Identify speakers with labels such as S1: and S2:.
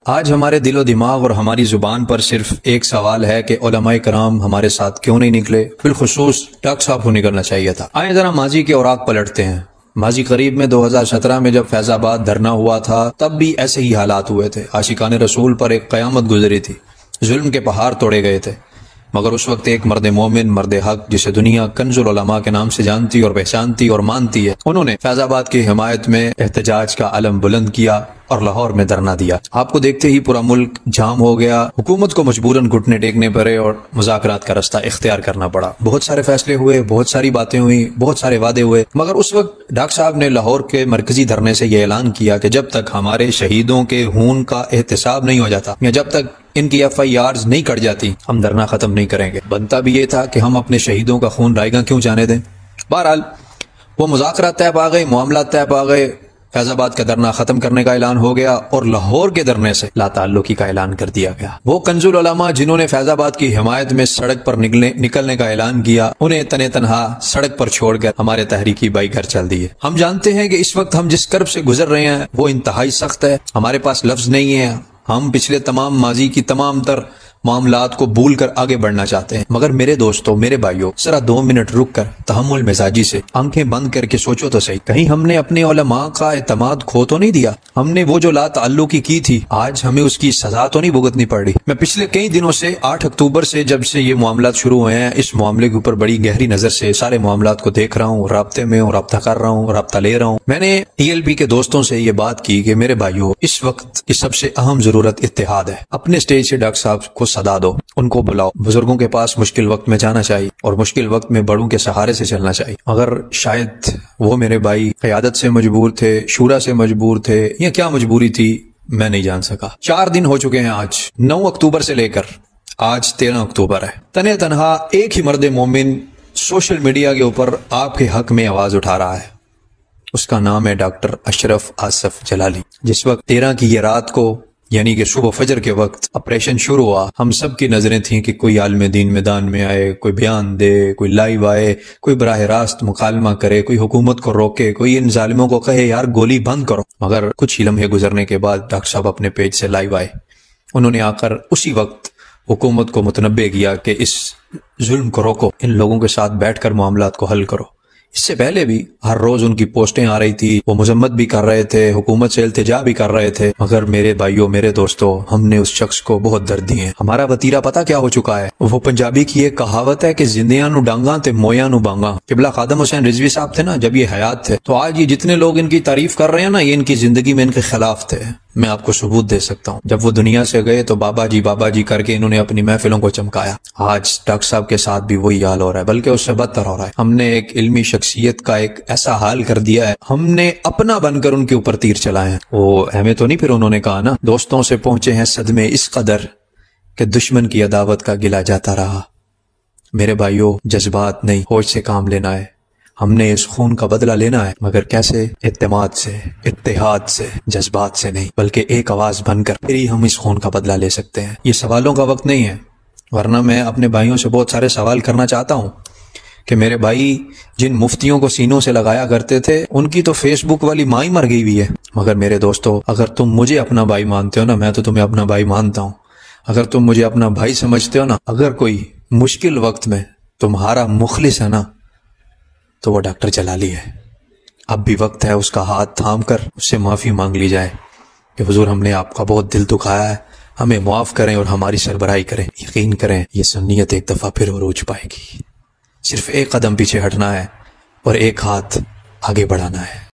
S1: آج ہمارے دل و دماغ اور ہماری زبان پر صرف ایک سوال ہے کہ علماء کرام ہمارے ساتھ کیوں نہیں نکلے، بالخصوص ڈاکٹر صاحب کو نکلنا چاہیے تھا۔ آئیں ذرا ماضی کے اوراق پلٹتے ہیں۔ ماضی قریب میں 2017 میں جب فیض آباد دھرنا ہوا تھا تب بھی ایسے ہی حالات ہوئے تھے۔ عاشقان رسول پر ایک قیامت گزری تھی، ظلم کے پہاڑ توڑے گئے تھے، مگر اس وقت ایک مرد مومن، مرد حق، جسے دنیا کنز العلماء کے نام سے جانتی اور پہچانتی اور مانتی ہے، انہوں نے فیض آباد کی حمایت میں احتجاج کا علم بلند کیا اور لاہور میں دھرنا دیا۔ آپ کو دیکھتے ہی پورا ملک جام ہو گیا، حکومت کو مجبوراً گھٹنے ٹیکنے پڑے اور مذاکرات کا رستہ اختیار کرنا پڑا۔ بہت سارے فیصلے ہوئے، بہت ساری باتیں ہوئی، بہت سارے وعدے ہوئے، مگر اس وقت ڈاکٹر صاحب نے لاہور کے مرکزی دھرنے سے یہ اعلان کیا کہ جب تک ہمارے شہیدوں کے خون کا احتساب نہیں ہو جاتا یا جب تک ان کی FIRs نہیں کٹ جاتی، ہم دھرنا ختم نہیں کریں گے۔ بنتا بھی یہ تھا کہ ہم اپنے شہیدوں کا خون رائے گاں کیوں جانے دیں۔ بہرحال وہ مذاکرات طے پا گئے، معاملات طے پا گئے، فیض آباد کا دھرنا ختم کرنے کا اعلان ہو گیا اور لاہور کے دھرنے سے لا تعلقی کا اعلان کر دیا گیا۔ وہ کنز العلماء جنہوں نے فیض آباد کی حمایت میں سڑک پر نکلنے کا اعلان کیا، انہیں تنے تنہا سڑک پر چھوڑ کر ہمارے تحریکی بھائی گھر چل دیے۔ ہم جانتے ہیں کہ اس وقت ہم جس کرب سے گزر رہے ہیں وہ انتہائی سخت ہے، ہمارے پاس لفظ نہیں ہے، ہم پچھلے تمام ماضی کی تمام تر معاملات کو بھول کر آگے بڑھنا چاہتے ہیں، مگر میرے دوستوں، میرے بھائیوں، ذرا 2 منٹ رک کر تحمل مزاجی سے آنکھیں بند کر کے سوچو تو صحیح، کہیں ہم نے اپنے علماء کا اعتماد کھو تو نہیں دیا؟ ہم نے وہ جو لا تعلقی کی تھی، آج ہمیں اس کی سزا تو نہیں بھگتنی پڑ رہی؟ میں پچھلے کئی دنوں سے 8 اکتوبر سے جب سے یہ معاملات شروع ہوئے ہیں، اس معاملے کے اوپر بڑی گہری نظر سے سارے معاملات کو دیکھ رہا ہوں، رابطے میں ہوں، رابطہ کر رہا ہوں، رابطہ لے رہا ہوں۔ میں نے TLP کے دوستوں سے یہ بات کی کہ میرے بھائیوں، اس وقت کی سب سے اہم ضرورت اتحاد ہے۔ اپنے سٹیج سے ڈاکٹر صاحب کو صدا دو، ان کو بلاؤ، بزرگوں کے پاس مشکل وقت میں جانا چاہیے اور مشکل وقت میں بڑوں کے سہارے سے چلنا چاہیے۔ اگر شاید وہ میرے بھائی قیادت سے مجبور تھے، شورا سے مجبور تھے، یا کیا مجبوری تھی، میں نہیں جان سکا۔ 4 دن ہو چکے ہیں آج، 9 اکتوبر سے لے کر آج 13 اکتوبر ہے۔ تنے تنہا ایک ہی مرد مومن سوشل میڈیا کے اوپر آپ کے حق میں آواز اٹھا رہا ہے، اس کا نام ہے ڈاکٹر اشرف آصف جلالی۔ جس وقت 13 کی یہ رات کو، یعنی کہ صبح فجر کے وقت آپریشن شروع ہوا، ہم سب کی نظریں تھیں کہ کوئی عالم دین میدان میں آئے، کوئی بیان دے، کوئی لائیو آئے، کوئی براہ راست مکالمہ کرے، کوئی حکومت کو روکے، کوئی ان ظالموں کو کہے یار گولی بند کرو۔ مگر کچھ ہی لمحے گزرنے کے بعد ڈاکٹر صاحب اپنے پیج سے لائیو آئے۔ انہوں نے آ کر اسی وقت حکومت کو متنبہ کیا کہ اس ظلم کو روکو، ان لوگوں کے ساتھ بیٹھ کر معاملات کو حل کرو۔ اس سے پہلے بھی ہر روز ان کی پوسٹیں آ رہی تھی، وہ مذمت بھی کر رہے تھے، حکومت سے التجا بھی کر رہے تھے، مگر میرے بھائیوں، میرے دوستوں، ہم نے اس شخص کو بہت درد دیے۔ ہمارا وتیرہ پتہ کیا ہو چکا ہے؟ وہ پنجابی کی ایک کہاوت ہے کہ زندیاں نو ڈانگاں تے مویاں نو بانگاں۔ قبلہ خادم حسین رضوی صاحب تھے نا، جب یہ حیات تھے، تو آج یہ جتنے لوگ ان کی تعریف کر رہے ہیں نا، یہ ان کی زندگی میں ان کے خلاف تھے۔ میں آپ کو ثبوت دے سکتا ہوں، جب وہ دنیا سے گئے تو بابا جی کر کے انہوں نے اپنی محفلوں کو چمکایا۔ آج ڈاکٹر صاحب کے ساتھ بھی وہی حال ہو رہا ہے، بلکہ اس سے بدتر ہو رہا ہے۔ ہم نے ایک علمی شخصیت کا ایک ایسا حال کر دیا ہے، ہم نے اپنا بن کر ان کے اوپر تیر چلائے ہیں۔ وہ ہمیں تو نہیں، پھر انہوں نے کہا نا، دوستوں سے پہنچے ہیں صدمے اس قدر کہ دشمن کی عداوت کا گلہ جاتا رہا۔ میرے بھائیوں، جذبات نہیں، ہوش سے کام لینا ہے۔ ہم نے اس خون کا بدلہ لینا ہے، مگر کیسے؟ اعتماد سے، اتحاد سے، جذبات سے نہیں، بلکہ ایک آواز بن کر پھر ہی ہم اس خون کا بدلہ لے سکتے ہیں۔ یہ سوالوں کا وقت نہیں ہے، ورنہ میں اپنے بھائیوں سے بہت سارے سوال کرنا چاہتا ہوں کہ میرے بھائی جن مفتیوں کو سینوں سے لگایا کرتے تھے، ان کی تو فیس بک والی ماں ہی مر گئی ہوئی ہے۔ مگر میرے دوستو، اگر تم مجھے اپنا بھائی مانتے ہو نا، میں تو تمہیں اپنا بھائی مانتا ہوں۔ اگر تم مجھے اپنا بھائی سمجھتے ہو نا، اگر کوئی مشکل وقت میں تمہارا مخلص ہے نا، تو وہ ڈاکٹر جلالی ہے۔ اب بھی وقت ہے اس کا ہاتھ تھام کر اس سے معافی مانگ لی جائے کہ حضور، ہم نے آپ کا بہت دل دکھایا ہے، ہمیں معاف کریں اور ہماری سربراہی کریں۔ یقین کریں، یہ سنیت ایک دفعہ پھر عروج پائے گی۔ صرف ایک قدم پیچھے ہٹنا ہے اور ایک ہاتھ آگے بڑھانا ہے۔